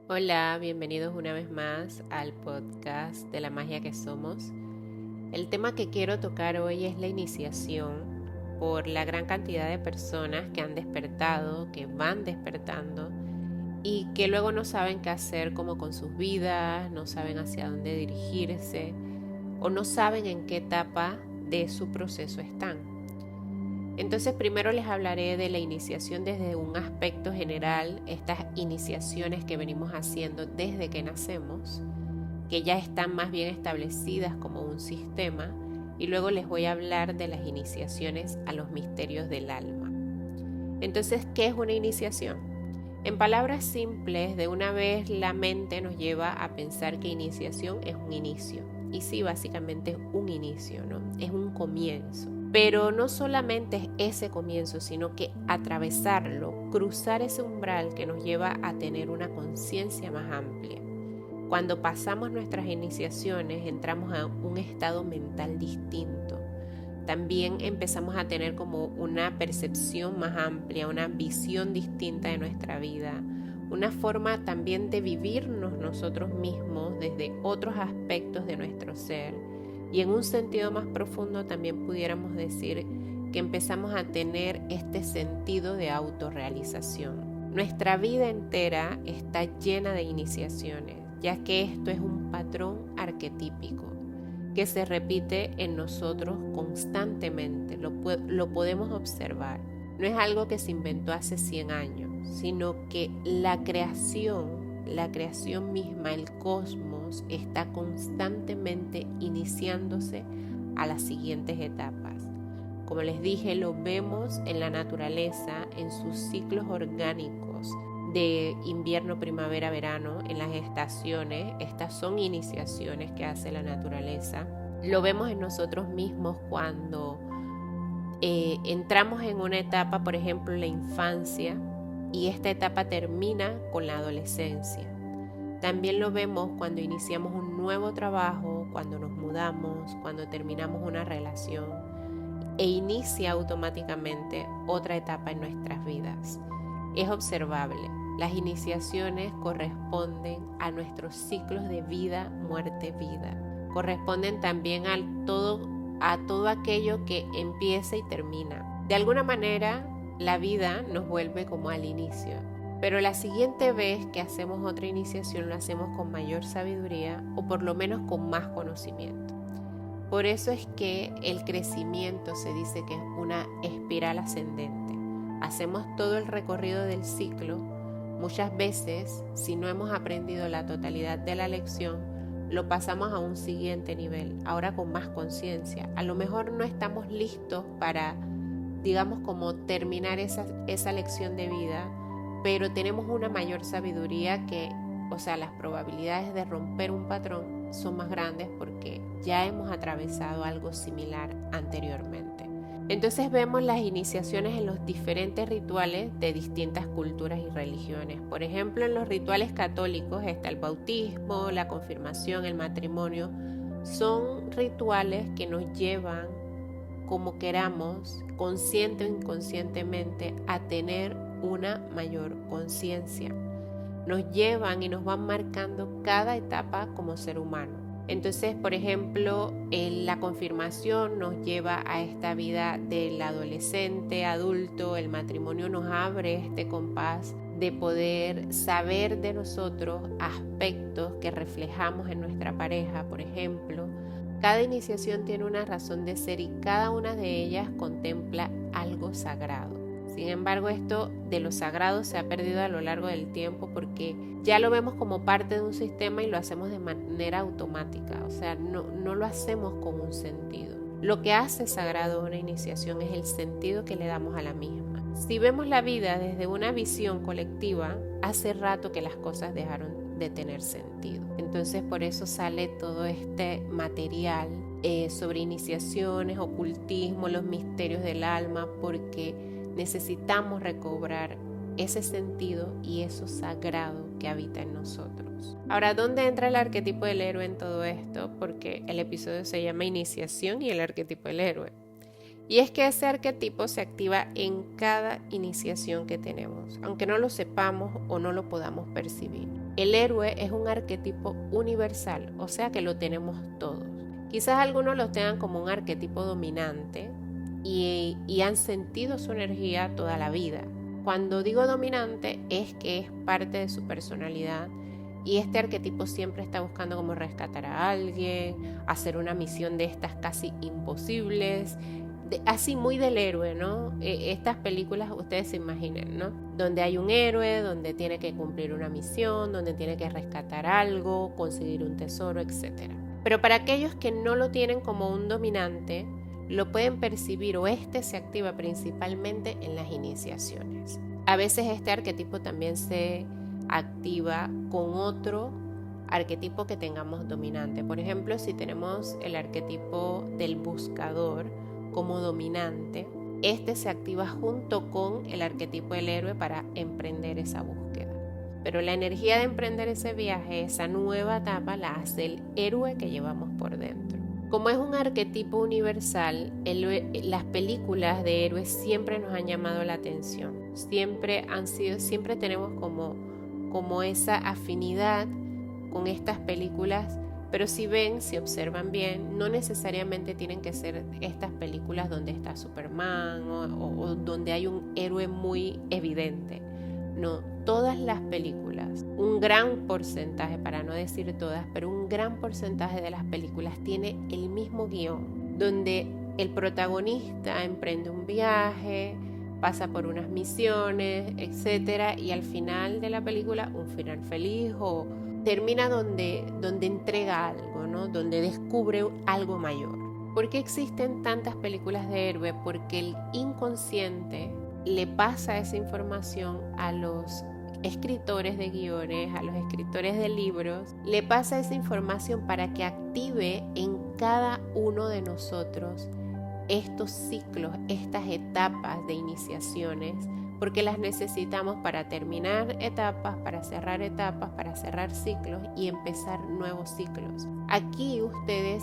Hola, bienvenidos una vez más al podcast de la magia que somos. El tema que quiero tocar hoy es la iniciación por la gran cantidad de personas que han despertado, que van despertando y que luego no saben qué hacer como con sus vidas, no saben hacia dónde dirigirse o no saben en qué etapa de su proceso están. Entonces primero les hablaré de la iniciación desde un aspecto general, estas iniciaciones que venimos haciendo desde que nacemos, que ya están más bien establecidas como un sistema, y luego les voy a hablar de las iniciaciones a los misterios del alma. Entonces, ¿qué es una iniciación? En palabras simples, de una vez la mente nos lleva a pensar que iniciación es un inicio. Y sí, básicamente es un inicio, ¿no? Es un comienzo. Pero no solamente es ese comienzo, sino que atravesarlo, cruzar ese umbral que nos lleva a tener una conciencia más amplia. Cuando pasamos nuestras iniciaciones, entramos a un estado mental distinto. También empezamos a tener como una percepción más amplia, una visión distinta de nuestra vida, una forma también de vivirnos nosotros mismos desde otros aspectos de nuestro ser. Y en un sentido más profundo también pudiéramos decir que empezamos a tener este sentido de autorrealización. Nuestra vida entera está llena de iniciaciones, ya que esto es un patrón arquetípico que se repite en nosotros constantemente, lo podemos observar. No es algo que se inventó hace 100 años, sino que la creación misma, el cosmos, está constantemente iniciándose a las siguientes etapas. Como les dije, lo vemos en la naturaleza, en sus ciclos orgánicos de invierno, primavera, verano, en las estaciones. Estas son iniciaciones que hace la naturaleza. Lo vemos en nosotros mismos cuando entramos en una etapa, por ejemplo, la infancia, y esta etapa termina con la adolescencia. También lo vemos cuando iniciamos un nuevo trabajo, cuando nos mudamos, cuando terminamos una relación, e inicia automáticamente otra etapa en nuestras vidas. Es observable. Las iniciaciones corresponden a nuestros ciclos de vida, muerte, vida. Corresponden también a todo aquello que empieza y termina. De alguna manera, la vida nos vuelve como al inicio. Pero la siguiente vez que hacemos otra iniciación lo hacemos con mayor sabiduría o por lo menos con más conocimiento. Por eso es que el crecimiento se dice que es una espiral ascendente. Hacemos todo el recorrido del ciclo. Muchas veces, si no hemos aprendido la totalidad de la lección, lo pasamos a un siguiente nivel, ahora con más conciencia. A lo mejor no estamos listos para, digamos, como terminar esa lección de vida, pero tenemos una mayor sabiduría las probabilidades de romper un patrón son más grandes porque ya hemos atravesado algo similar anteriormente. Entonces vemos las iniciaciones en los diferentes rituales de distintas culturas y religiones. Por ejemplo, en los rituales católicos está el bautismo, la confirmación, el matrimonio. Son rituales que nos llevan, como queramos, consciente o inconscientemente, a tener una mayor conciencia. Nos llevan y nos van marcando cada etapa como ser humano. Entonces, por ejemplo, la confirmación nos lleva a esta vida del adolescente, adulto. El matrimonio nos abre este compás de poder saber de nosotros aspectos que reflejamos en nuestra pareja, por ejemplo. Cada iniciación tiene una razón de ser y cada una de ellas contempla algo sagrado. Sin embargo, esto de lo sagrado se ha perdido a lo largo del tiempo porque ya lo vemos como parte de un sistema y lo hacemos de manera automática, o sea, no lo hacemos con un sentido. Lo que hace sagrado una iniciación es el sentido que le damos a la misma. Si vemos la vida desde una visión colectiva, hace rato que las cosas dejaron de tener sentido. Entonces, por eso sale todo este material sobre iniciaciones, ocultismo, los misterios del alma, porque necesitamos recobrar ese sentido y eso sagrado que habita en nosotros. Ahora, ¿dónde entra el arquetipo del héroe en todo esto? Porque el episodio se llama Iniciación y el arquetipo del héroe. Y es que ese arquetipo se activa en cada iniciación que tenemos, aunque no lo sepamos o no lo podamos percibir. El héroe es un arquetipo universal, o sea que lo tenemos todos. Quizás algunos lo tengan como un arquetipo dominante y han sentido su energía toda la vida. Cuando digo dominante es que es parte de su personalidad y este arquetipo siempre está buscando cómo rescatar a alguien, hacer una misión de estas casi imposibles, así muy del héroe, ¿no? Estas películas ustedes se imaginen, ¿no? Donde hay un héroe, donde tiene que cumplir una misión, donde tiene que rescatar algo, conseguir un tesoro, etc. Pero para aquellos que no lo tienen como un dominante, lo pueden percibir o este se activa principalmente en las iniciaciones. A veces este arquetipo también se activa con otro arquetipo que tengamos dominante. Por ejemplo, si tenemos el arquetipo del buscador como dominante, este se activa junto con el arquetipo del héroe para emprender esa búsqueda. Pero la energía de emprender ese viaje, esa nueva etapa, la hace el héroe que llevamos por dentro. Como es un arquetipo universal, las películas de héroes siempre nos han llamado la atención. Siempre tenemos como esa afinidad con estas películas, pero si observan bien, no necesariamente tienen que ser estas películas donde está Superman o donde hay un héroe muy evidente. No, todas las películas, un gran porcentaje, para no decir todas, pero un gran porcentaje de las películas tiene el mismo guión, donde el protagonista emprende un viaje, pasa por unas misiones, etc. Y al final de la película, un final feliz o termina donde entrega algo, ¿no? Donde descubre algo mayor. ¿Por qué existen tantas películas de héroe? Porque el inconsciente le pasa esa información a los escritores de guiones, a los escritores de libros, le pasa esa información para que active en cada uno de nosotros estos ciclos, estas etapas de iniciaciones, porque las necesitamos para terminar etapas, para cerrar ciclos y empezar nuevos ciclos. Aquí ustedes,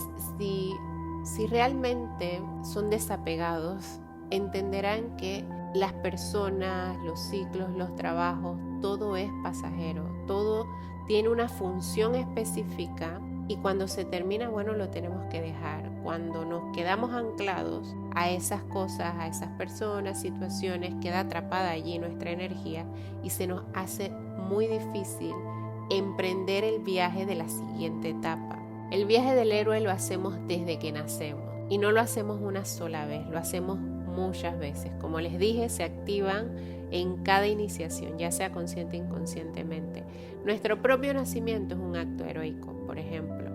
si realmente son desapegados, entenderán que las personas, los ciclos, los trabajos, todo es pasajero, todo tiene una función específica y cuando se termina, bueno, lo tenemos que dejar. Cuando nos quedamos anclados a esas cosas, a esas personas, situaciones, queda atrapada allí nuestra energía y se nos hace muy difícil emprender el viaje de la siguiente etapa. El viaje del héroe lo hacemos desde que nacemos y no lo hacemos una sola vez, lo hacemos muchas veces. Como les dije, se activan en cada iniciación, ya sea consciente o inconscientemente. Nuestro propio nacimiento es un acto heroico, por ejemplo.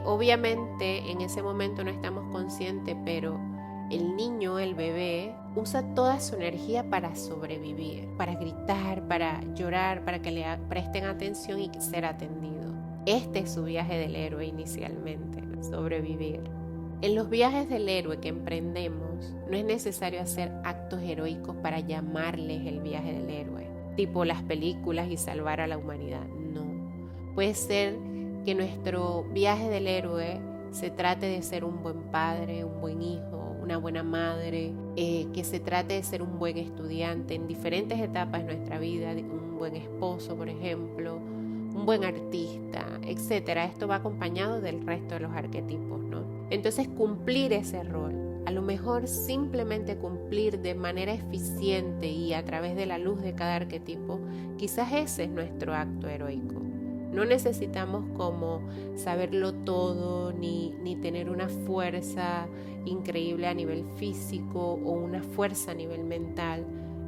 Obviamente en ese momento no estamos conscientes, pero el niño, el bebé, usa toda su energía para sobrevivir, para gritar, para llorar, para que le presten atención y ser atendido. Este es su viaje del héroe inicialmente, sobrevivir. En los viajes del héroe que emprendemos, no es necesario hacer actos heroicos para llamarles el viaje del héroe, tipo las películas y salvar a la humanidad. No. Puede ser que nuestro viaje del héroe se trate de ser un buen padre, un buen hijo, una buena madre, que se trate de ser un buen estudiante en diferentes etapas de nuestra vida, un buen esposo, por ejemplo, un buen artista, etc. Esto va acompañado del resto de los arquetipos, ¿no? Entonces, cumplir ese rol, a lo mejor simplemente cumplir de manera eficiente y a través de la luz de cada arquetipo, quizás ese es nuestro acto heroico. No necesitamos como saberlo todo ni tener una fuerza increíble a nivel físico o una fuerza a nivel mental.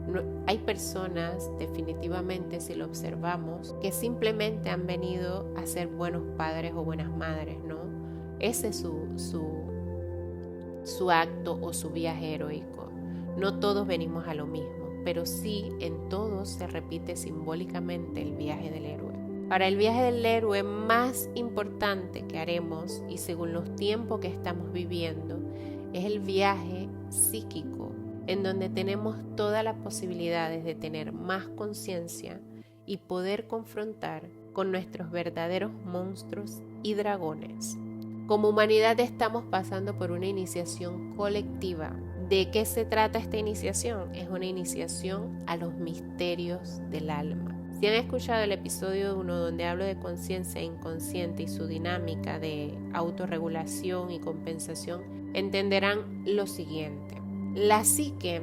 No, hay personas, definitivamente, si lo observamos, que simplemente han venido a ser buenos padres o buenas madres, ¿no? Ese es su acto o su viaje heroico. No todos venimos a lo mismo, pero sí en todos se repite simbólicamente el viaje del héroe. Ahora, el viaje del héroe más importante que haremos, y según los tiempos que estamos viviendo, es el viaje psíquico, en donde tenemos todas las posibilidades de tener más conciencia y poder confrontar con nuestros verdaderos monstruos y dragones. Como humanidad estamos pasando por una iniciación colectiva ¿De qué se trata esta iniciación? Es una iniciación a los misterios del alma. Si han escuchado el episodio 1 donde hablo de conciencia inconsciente y su dinámica de autorregulación y compensación, entenderán lo siguiente. La psique,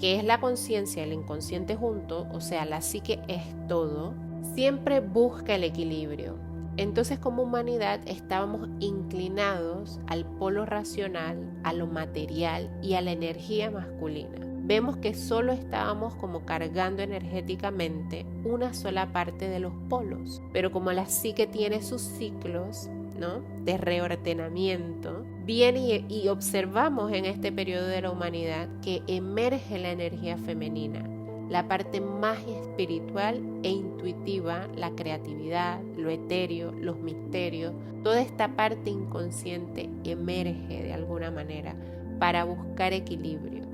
que es la conciencia y el inconsciente juntos, o sea, la psique es todo, siempre busca el equilibrio. Entonces, como humanidad estábamos inclinados al polo racional, a lo material y a la energía masculina. Vemos que solo estábamos como cargando energéticamente una sola parte de los polos, pero como la psique tiene sus ciclos, ¿no?, de reordenamiento, viene y observamos en este periodo de la humanidad que emerge la energía femenina, la parte más espiritual e intuitiva, la creatividad, lo etéreo, los misterios, toda esta parte inconsciente emerge de alguna manera para buscar equilibrio.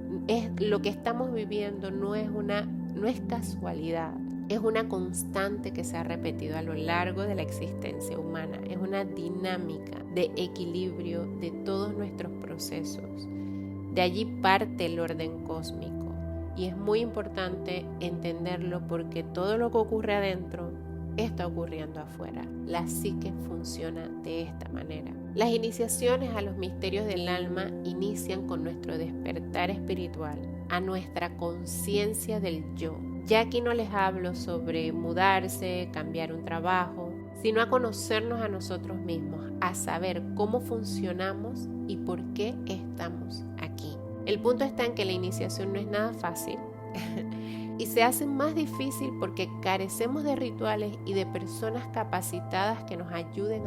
Lo que estamos viviendo no es casualidad, es una constante que se ha repetido a lo largo de la existencia humana, es una dinámica de equilibrio de todos nuestros procesos. De allí parte el orden cósmico. Y es muy importante entenderlo porque todo lo que ocurre adentro está ocurriendo afuera. La psique funciona de esta manera. Las iniciaciones a los misterios del alma inician con nuestro despertar espiritual, a nuestra conciencia del yo. Ya aquí no les hablo sobre mudarse, cambiar un trabajo, sino a conocernos a nosotros mismos, a saber cómo funcionamos y por qué estamos aquí. El punto está en que la iniciación no es nada fácil y se hace más difícil porque carecemos de rituales y de personas capacitadas que nos ayuden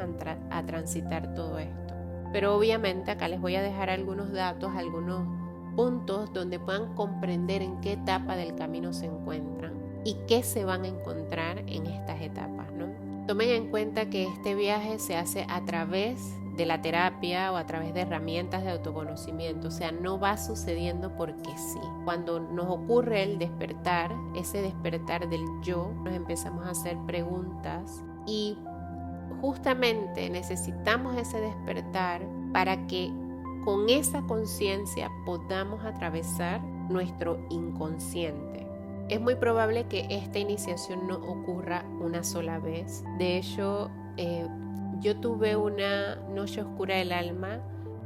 a transitar todo esto. Pero obviamente acá les voy a dejar algunos datos, algunos puntos donde puedan comprender en qué etapa del camino se encuentran y qué se van a encontrar en estas etapas, ¿no? Tomen en cuenta que este viaje se hace a través de la terapia o a través de herramientas de autoconocimiento, o sea, no va sucediendo porque sí. Cuando nos ocurre el despertar, ese despertar del yo, nos empezamos a hacer preguntas y justamente necesitamos ese despertar para que con esa conciencia podamos atravesar nuestro inconsciente. Es muy probable que esta iniciación no ocurra una sola vez. De hecho, yo tuve una noche oscura del alma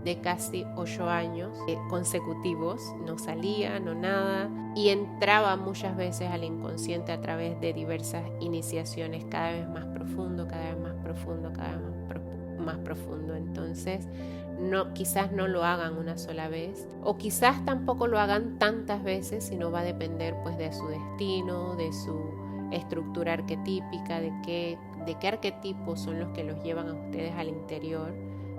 de casi 8 años consecutivos, no salía, no nada, y entraba muchas veces al inconsciente a través de diversas iniciaciones, cada vez más profundo, cada vez más profundo, cada vez más profundo. Entonces, quizás no lo hagan una sola vez, o quizás tampoco lo hagan tantas veces, sino va a depender pues de su destino, de su estructura arquetípica, de qué arquetipos son los que los llevan a ustedes al interior.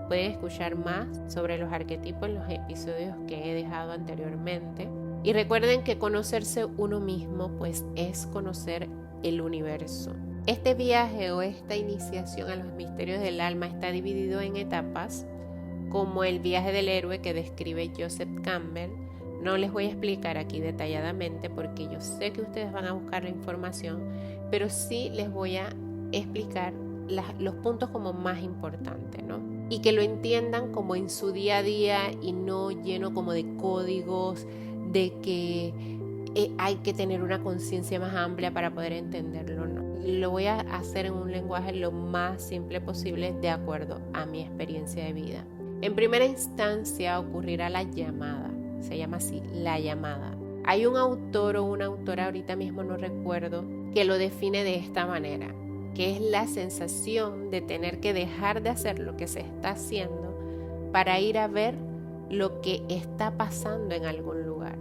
Pueden escuchar más sobre los arquetipos en los episodios que he dejado anteriormente. Y recuerden que conocerse uno mismo pues es conocer el universo. Este viaje o esta iniciación a los misterios del alma está dividido en etapas, como el viaje del héroe que describe Joseph Campbell. No les voy a explicar aquí detalladamente porque yo sé que ustedes van a buscar la información, pero sí les voy a explicar los puntos como más importantes, ¿no? Y que lo entiendan como en su día a día y no lleno como de códigos, de que hay que tener una conciencia más amplia para poder entenderlo, ¿no? Lo voy a hacer en un lenguaje lo más simple posible de acuerdo a mi experiencia de vida. En primera instancia ocurrirá la llamada, se llama así, la llamada. Hay un autor o una autora, ahorita mismo no recuerdo, que lo define de esta manera, que es la sensación de tener que dejar de hacer lo que se está haciendo para ir a ver lo que está pasando en algún lugar.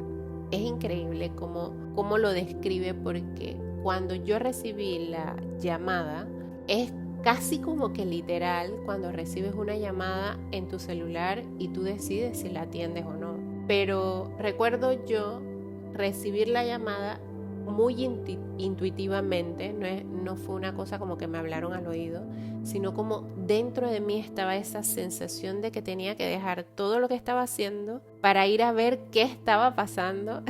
Es increíble cómo lo describe, porque cuando yo recibí la llamada, es casi como que literal cuando recibes una llamada en tu celular y tú decides si la atiendes o no. Pero recuerdo yo recibir la llamada muy intuitivamente, no fue una cosa como que me hablaron al oído, sino como dentro de mí estaba esa sensación de que tenía que dejar todo lo que estaba haciendo para ir a ver qué estaba pasando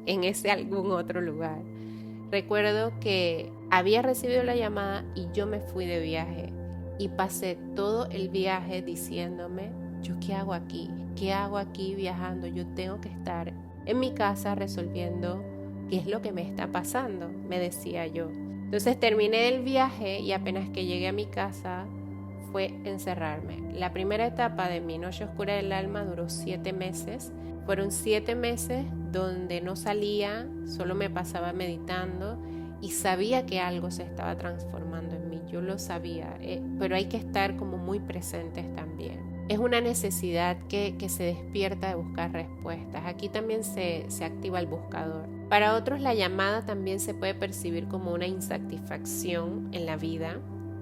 en ese algún otro lugar. Recuerdo que había recibido la llamada y yo me fui de viaje y pasé todo el viaje diciéndome, ¿yo qué hago aquí? ¿Qué hago aquí viajando? Yo tengo que estar en mi casa resolviendo qué es lo que me está pasando, me decía yo. Entonces terminé el viaje y apenas que llegué a mi casa fue encerrarme. La primera etapa de mi noche oscura del alma duró 7 meses. Fueron 7 meses donde no salía, solo me pasaba meditando y sabía que algo se estaba transformando en mí. Yo lo sabía, pero hay que estar como muy presentes también. Es una necesidad que se despierta de buscar respuestas. Aquí también se activa el buscador. Para otros la llamada también se puede percibir como una insatisfacción en la vida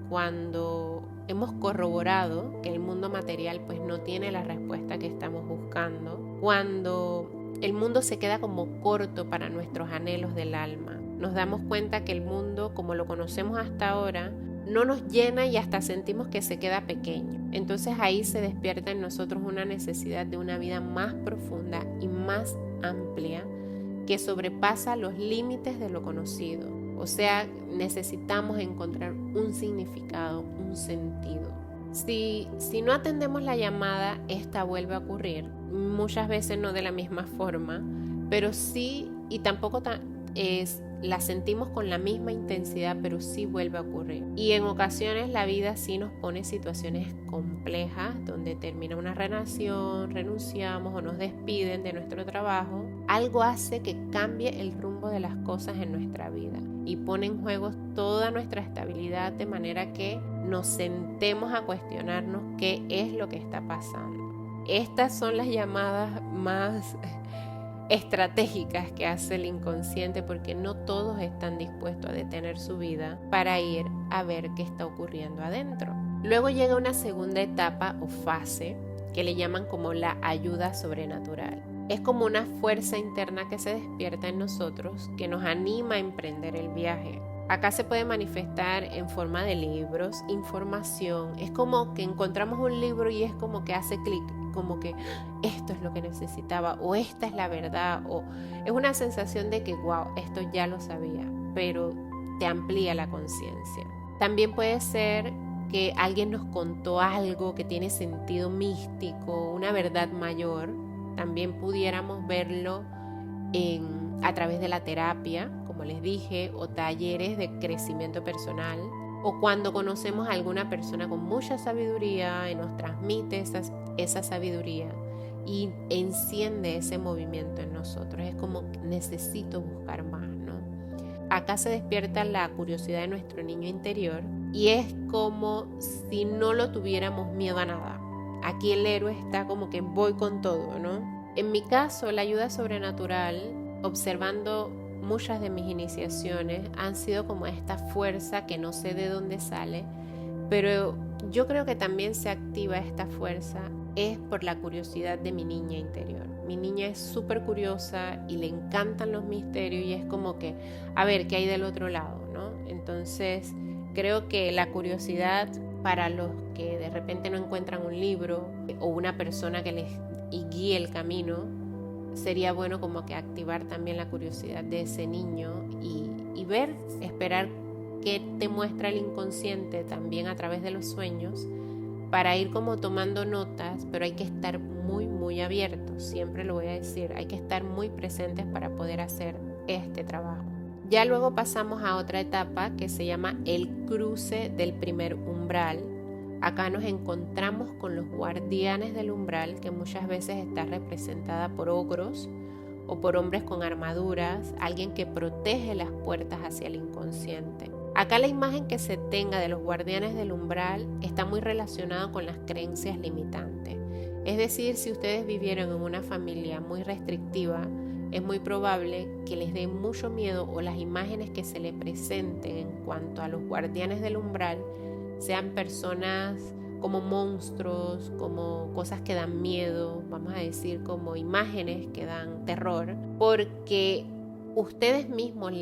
cuando hemos corroborado que el mundo material pues no tiene la respuesta que estamos buscando, cuando el mundo se queda como corto para nuestros anhelos del alma. Nos damos cuenta que el mundo como lo conocemos hasta ahora no nos llena y hasta sentimos que se queda pequeño. Entonces ahí se despierta en nosotros una necesidad de una vida más profunda y más amplia que sobrepasa los límites de lo conocido. O sea, necesitamos encontrar un significado, un sentido. Si no atendemos la llamada, esta vuelve a ocurrir. Muchas veces no de la misma forma, pero sí, y tampoco la sentimos con la misma intensidad, pero sí vuelve a ocurrir. Y en ocasiones la vida sí nos pone situaciones complejas, donde termina una relación, renunciamos o nos despiden de nuestro trabajo. Algo hace que cambie el rumbo de las cosas en nuestra vida y pone en juego toda nuestra estabilidad, de manera que nos sentemos a cuestionarnos qué es lo que está pasando. Estas son las llamadas más estratégicas que hace el inconsciente, porque no todos están dispuestos a detener su vida para ir a ver qué está ocurriendo adentro. Luego llega una segunda etapa o fase que le llaman como la ayuda sobrenatural. Es como una fuerza interna que se despierta en nosotros que nos anima a emprender el viaje. Acá se puede manifestar en forma de libros, información. Es como que encontramos un libro y es como que hace clic, como que esto es lo que necesitaba, o esta es la verdad, o es una sensación de que wow, esto ya lo sabía, pero te amplía la conciencia. También puede ser que alguien nos contó algo que tiene sentido místico, una verdad mayor. También pudiéramos verlo a través de la terapia, como les dije, o talleres de crecimiento personal, o cuando conocemos a alguna persona con mucha sabiduría y nos transmite esa sabiduría y enciende ese movimiento en nosotros. Es como necesito buscar más, ¿no? Acá se despierta la curiosidad de nuestro niño interior y es como si no lo tuviéramos miedo a nada. Aquí el héroe está como que voy con todo, ¿no? En mi caso, la ayuda sobrenatural, observando muchas de mis iniciaciones, han sido como esta fuerza que no sé de dónde sale, pero yo creo que también se activa esta fuerza es por la curiosidad de mi niña interior. Mi niña es súper curiosa y le encantan los misterios y es como que, a ver, ¿qué hay del otro lado, no? Entonces, creo que la curiosidad para los que de repente no encuentran un libro o una persona que les guíe el camino, sería bueno como que activar también la curiosidad de ese niño y ver, esperar qué te muestra el inconsciente también a través de los sueños, para ir como tomando notas, pero hay que estar muy, muy abiertos, siempre lo voy a decir, hay que estar muy presentes para poder hacer este trabajo. Ya luego pasamos a otra etapa que se llama el cruce del primer umbral. Acá nos encontramos con los guardianes del umbral, que muchas veces está representada por ogros o por hombres con armaduras, alguien que protege las puertas hacia el inconsciente. Acá la imagen que se tenga de los guardianes del umbral está muy relacionada con las creencias limitantes. Es decir, si ustedes vivieron en una familia muy restrictiva, es muy probable que les dé mucho miedo o las imágenes que se les presenten en cuanto a los guardianes del umbral sean personas como monstruos, como cosas que dan miedo, vamos a decir como imágenes que dan terror, porque ustedes mismos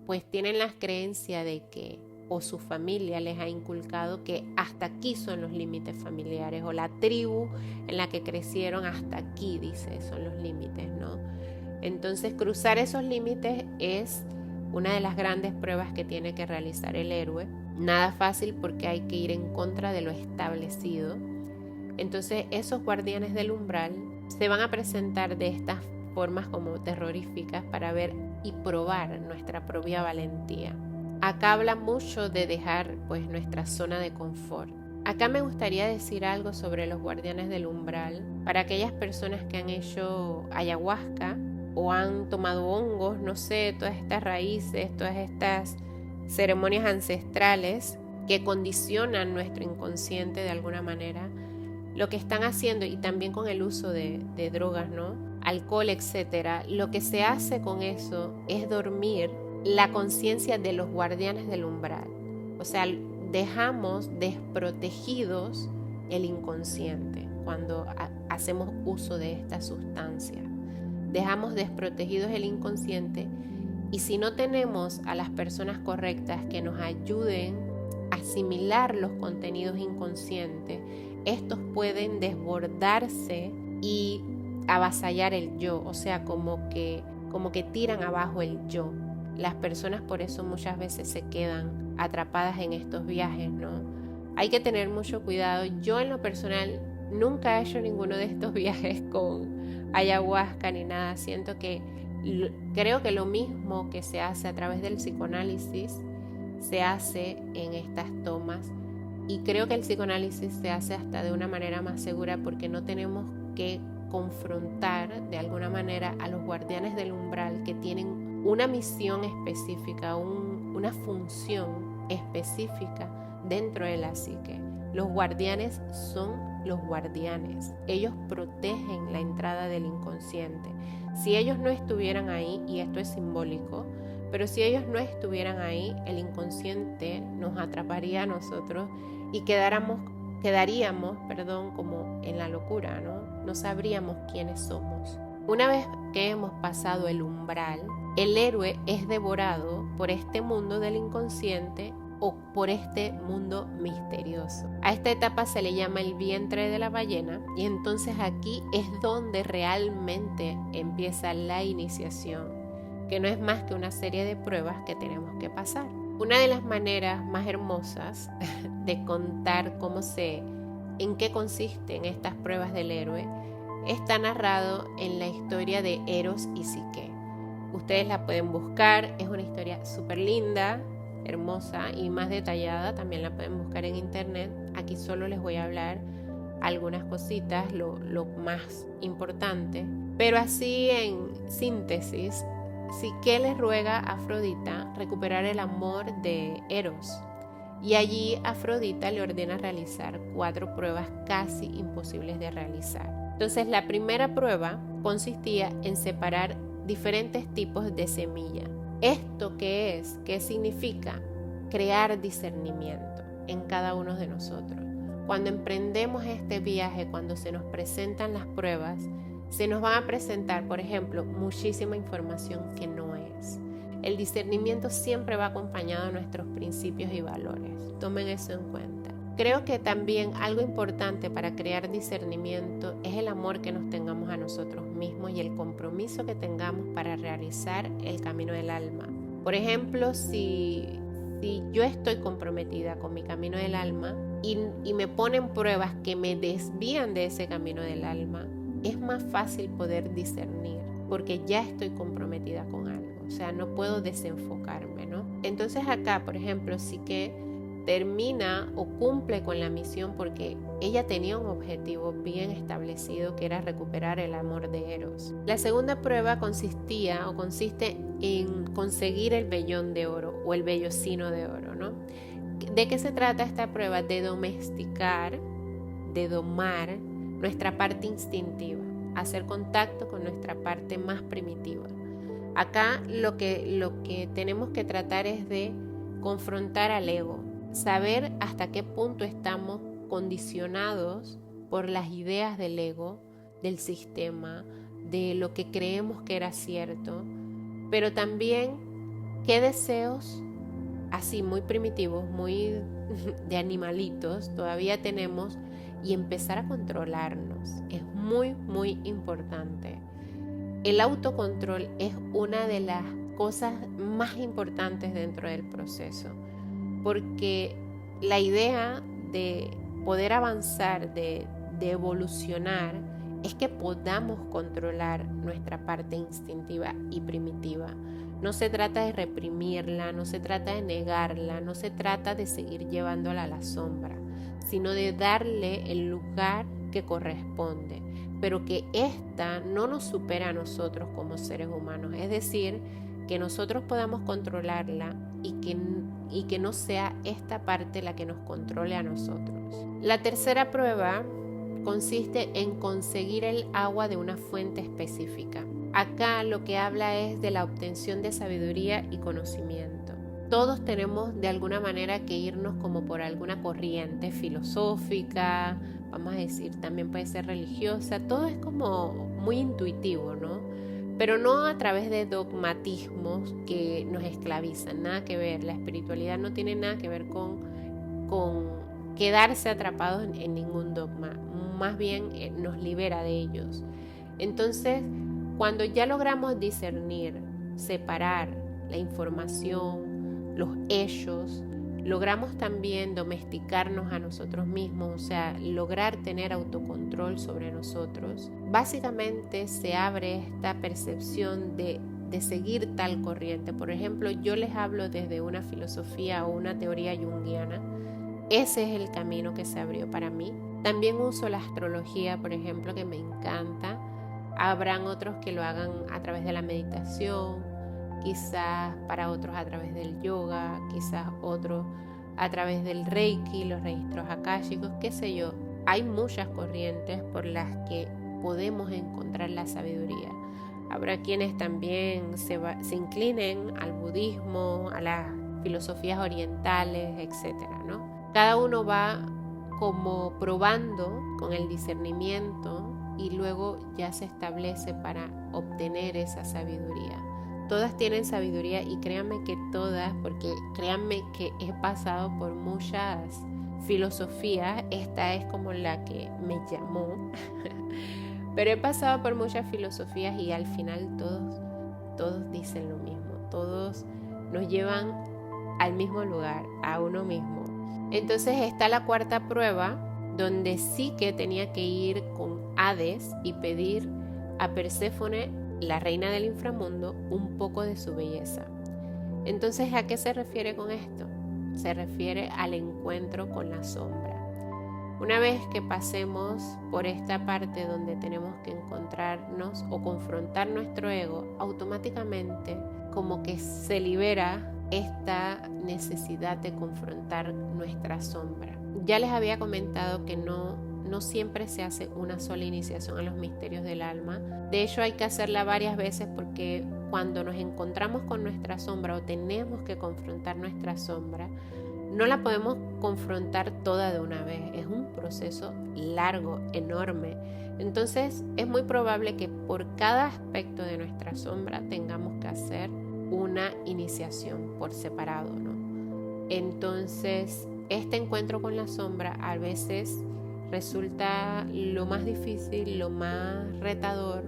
pues tienen la creencia de que o su familia les ha inculcado que hasta aquí son los límites familiares, o la tribu en la que crecieron hasta aquí, dice, son los límites, ¿no? Entonces cruzar esos límites es una de las grandes pruebas que tiene que realizar el héroe. Nada fácil porque hay que ir en contra de lo establecido. Entonces esos guardianes del umbral se van a presentar de estas formas como terroríficas para ver y probar nuestra propia valentía. Acá habla mucho de dejar pues nuestra zona de confort. Acá me gustaría decir algo sobre los guardianes del umbral para aquellas personas que han hecho ayahuasca o han tomado hongos, no sé, todas estas raíces, todas estas ceremonias ancestrales que condicionan nuestro inconsciente de alguna manera. Lo que están haciendo, y también con el uso de drogas, ¿no? Alcohol, etcétera, lo que se hace con eso es dormir la conciencia de los guardianes del umbral. O sea, dejamos desprotegidos el inconsciente cuando hacemos uso de esta sustancia. Dejamos desprotegidos el inconsciente, y si no tenemos a las personas correctas que nos ayuden a asimilar los contenidos inconscientes, estos pueden desbordarse y avasallar el yo, o sea, como que tiran abajo el yo. Las personas por eso muchas veces se quedan atrapadas en estos viajes, ¿no? Hay que tener mucho cuidado. Yo en lo personal nunca he hecho ninguno de estos viajes con ayahuasca ni nada. Creo que lo mismo que se hace a través del psicoanálisis se hace en estas tomas, y creo que el psicoanálisis se hace hasta de una manera más segura, porque no tenemos que confrontar de alguna manera a los guardianes del umbral, que tienen una misión específica, una función específica dentro de la psique. Los guardianes son los guardianes. Ellos protegen la entrada del inconsciente. Si ellos no estuvieran ahí, y esto es simbólico, pero si ellos no estuvieran ahí, el inconsciente nos atraparía a nosotros y quedaríamos, como en la locura, ¿no? No sabríamos quiénes somos. Una vez que hemos pasado el umbral, el héroe es devorado por este mundo del inconsciente o por este mundo misterioso. A esta etapa se le llama el vientre de la ballena, y entonces aquí es donde realmente empieza la iniciación, que no es más que una serie de pruebas que tenemos que pasar. Una de las maneras más hermosas de contar en qué consisten estas pruebas del héroe está narrado en la historia de Eros y Psique. Ustedes la pueden buscar, es una historia súper linda, hermosa y más detallada. También la pueden buscar en internet. Aquí solo les voy a hablar algunas cositas, lo más importante. Pero así en síntesis, Psique le ruega a Afrodita recuperar el amor de Eros, y allí Afrodita le ordena realizar 4 pruebas casi imposibles de realizar. Entonces la primera prueba consistía en separar diferentes tipos de semilla. ¿Esto qué es? ¿Qué significa? Crear discernimiento en cada uno de nosotros. Cuando emprendemos este viaje, cuando se nos presentan las pruebas, se nos van a presentar, por ejemplo, muchísima información que no es. El discernimiento siempre va acompañado de nuestros principios y valores. Tomen eso en cuenta. Creo que también algo importante para crear discernimiento es el amor que nos tengamos a nosotros mismos y el compromiso que tengamos para realizar el camino del alma. Por ejemplo, si yo estoy comprometida con mi camino del alma y me ponen pruebas que me desvían de ese camino del alma, es más fácil poder discernir, porque ya estoy comprometida con algo. O sea, no puedo desenfocarme, ¿no? Entonces acá, por ejemplo, sí que termina o cumple con la misión, porque ella tenía un objetivo bien establecido, que era recuperar el amor de Eros. La segunda prueba consiste en conseguir el vellón de oro o el vellocino de oro, ¿no? ¿De qué se trata esta prueba? De domesticar, de domar nuestra parte instintiva, hacer contacto con nuestra parte más primitiva. Acá lo que tenemos que tratar es de confrontar al ego, saber hasta qué punto estamos condicionados por las ideas del ego, del sistema, de lo que creemos que era cierto, pero también qué deseos así muy primitivos, muy de animalitos todavía tenemos, y empezar a controlarnos. Es muy, muy importante. El autocontrol es una de las cosas más importantes dentro del proceso, porque la idea de poder avanzar, de de evolucionar es que podamos controlar nuestra parte instintiva y primitiva. No se trata de reprimirla, no se trata de negarla, no se trata de seguir llevándola a la sombra, sino de darle el lugar que corresponde, pero que ésta no nos supera a nosotros como seres humanos. Es decir, que nosotros podamos controlarla y que no sea esta parte la que nos controle a nosotros. La tercera prueba consiste en conseguir el agua de una fuente específica. Acá lo que habla es de la obtención de sabiduría y conocimiento. Todos tenemos de alguna manera que irnos como por alguna corriente filosófica, vamos a decir, también puede ser religiosa, todo es como muy intuitivo, ¿no? Pero no a través de dogmatismos que nos esclavizan, nada que ver. La espiritualidad no tiene nada que ver con quedarse atrapados en ningún dogma, más bien nos libera de ellos. Entonces, cuando ya logramos discernir, separar la información, los hechos, logramos también domesticarnos a nosotros mismos, o sea, lograr tener autocontrol sobre nosotros. Básicamente se abre esta percepción de seguir tal corriente. Por ejemplo, yo les hablo desde una filosofía o una teoría junguiana. Ese es el camino que se abrió para mí. También uso la astrología, por ejemplo, que me encanta. Habrán otros que lo hagan a través de la meditación, quizás para otros a través del yoga, quizás otros a través del reiki, los registros akáshicos, qué sé yo. Hay muchas corrientes por las que podemos encontrar la sabiduría. Habrá quienes también se inclinen al budismo, a las filosofías orientales, etcétera, ¿no? Cada uno va como probando con el discernimiento y luego ya se establece para obtener esa sabiduría. Todas tienen sabiduría y créanme que todas, porque créanme que he pasado por muchas filosofías, esta es como la que me llamó, pero he pasado por muchas filosofías y al final todos dicen lo mismo, todos nos llevan al mismo lugar, a uno mismo. Entonces está la cuarta prueba, donde sí que tenía que ir con Hades y pedir a Perséfone, la reina del inframundo, un poco de su belleza. Entonces, ¿a qué se refiere con esto? Se refiere al encuentro con la sombra. Una vez que pasemos por esta parte donde tenemos que encontrarnos o confrontar nuestro ego, automáticamente como que se libera esta necesidad de confrontar nuestra sombra. Ya les había comentado que no siempre se hace una sola iniciación a los misterios del alma. De hecho, hay que hacerla varias veces porque cuando nos encontramos con nuestra sombra o tenemos que confrontar nuestra sombra, no la podemos confrontar toda de una vez. Es un proceso largo, enorme. Entonces, es muy probable que por cada aspecto de nuestra sombra tengamos que hacer una iniciación por separado, ¿no? Entonces, este encuentro con la sombra a veces resulta lo más difícil, lo más retador,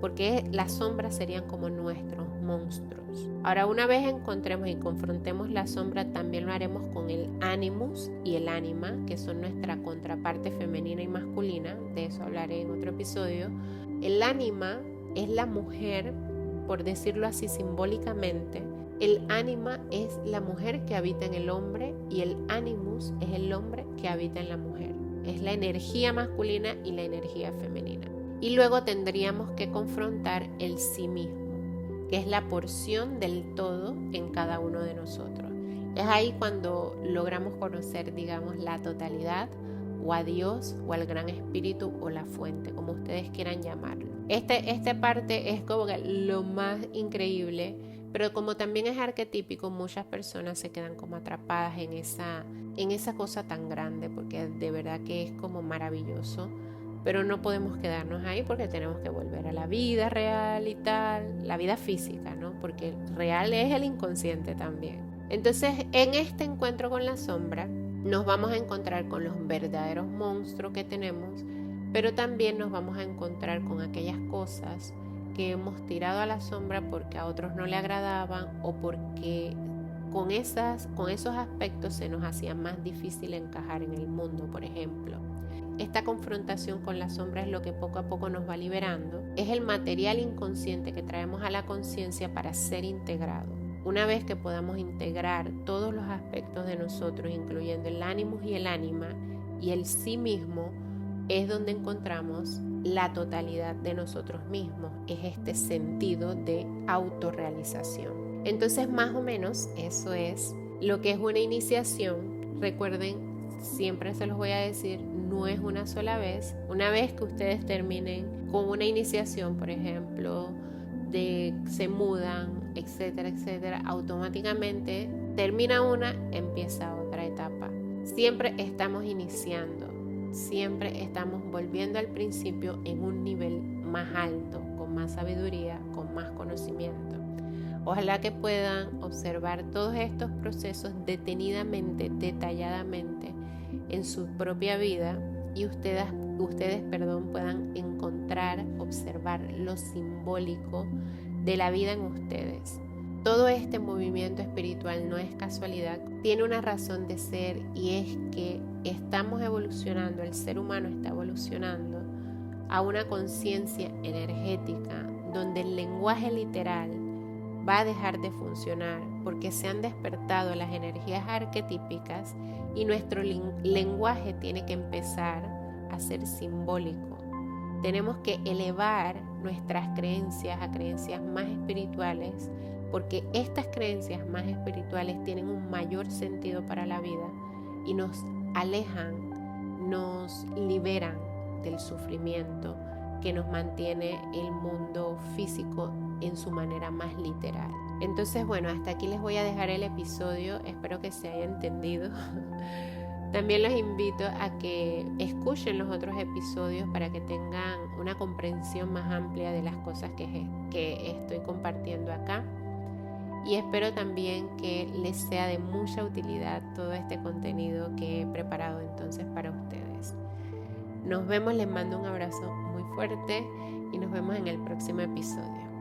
porque las sombras serían como nuestros monstruos. Ahora, una vez encontremos y confrontemos la sombra, también lo haremos con el animus y el ánima, que son nuestra contraparte femenina y masculina. De eso hablaré en otro episodio. El ánima es la mujer, por decirlo así simbólicamente. El ánima es la mujer que habita en el hombre y el animus es el hombre que habita en la mujer. Es la energía masculina y la energía femenina. Y luego tendríamos que confrontar el sí mismo, que es la porción del todo en cada uno de nosotros. Es ahí cuando logramos conocer, digamos, la totalidad, o a Dios, o al gran espíritu, o la fuente, como ustedes quieran llamarlo. Esta parte es como que lo más increíble, pero como también es arquetípico, muchas personas se quedan como atrapadas en esa cosa tan grande, porque de verdad que es como maravilloso. Pero no podemos quedarnos ahí porque tenemos que volver a la vida real y tal, la vida física, ¿no? Porque real es el inconsciente también. Entonces, en este encuentro con la sombra, nos vamos a encontrar con los verdaderos monstruos que tenemos, pero también nos vamos a encontrar con aquellas cosas que hemos tirado a la sombra porque a otros no le agradaban o porque con esos aspectos se nos hacía más difícil encajar en el mundo, por ejemplo. esta confrontación con la sombra es lo que poco a poco nos va liberando. Es el material inconsciente que traemos a la conciencia para ser integrado. Una vez que podamos integrar todos los aspectos de nosotros, incluyendo el ánimo y el ánima y el sí mismo, es donde encontramos la totalidad de nosotros mismos. Es este sentido de autorrealización. Entonces, más o menos, eso es lo que es una iniciación. Recuerden, siempre se los voy a decir, no es una sola vez. Una vez que ustedes terminen con una iniciación, por ejemplo, se mudan, etcétera, etcétera, automáticamente termina una, empieza otra etapa. Siempre estamos iniciando, siempre estamos volviendo al principio en un nivel más alto, con más sabiduría, con más conocimiento. Ojalá que puedan observar todos estos procesos detenidamente, detalladamente en su propia vida y ustedes puedan encontrar, observar lo simbólico de la vida en ustedes. Todo este movimiento espiritual no es casualidad, tiene una razón de ser y es que estamos evolucionando, el ser humano está evolucionando a una conciencia energética donde el lenguaje literal va a dejar de funcionar porque se han despertado las energías arquetípicas y nuestro lenguaje tiene que empezar a ser simbólico. Tenemos que elevar nuestras creencias a creencias más espirituales porque estas creencias más espirituales tienen un mayor sentido para la vida y nos alejan, nos liberan del sufrimiento que nos mantiene el mundo físico en su manera más literal. Entonces, bueno, hasta aquí les voy a dejar el episodio, espero que se haya entendido. También los invito a que escuchen los otros episodios para que tengan una comprensión más amplia de las cosas que estoy compartiendo acá. Y espero también que les sea de mucha utilidad todo este contenido que he preparado entonces para ustedes. Nos vemos, les mando un abrazo muy fuerte y nos vemos en el próximo episodio.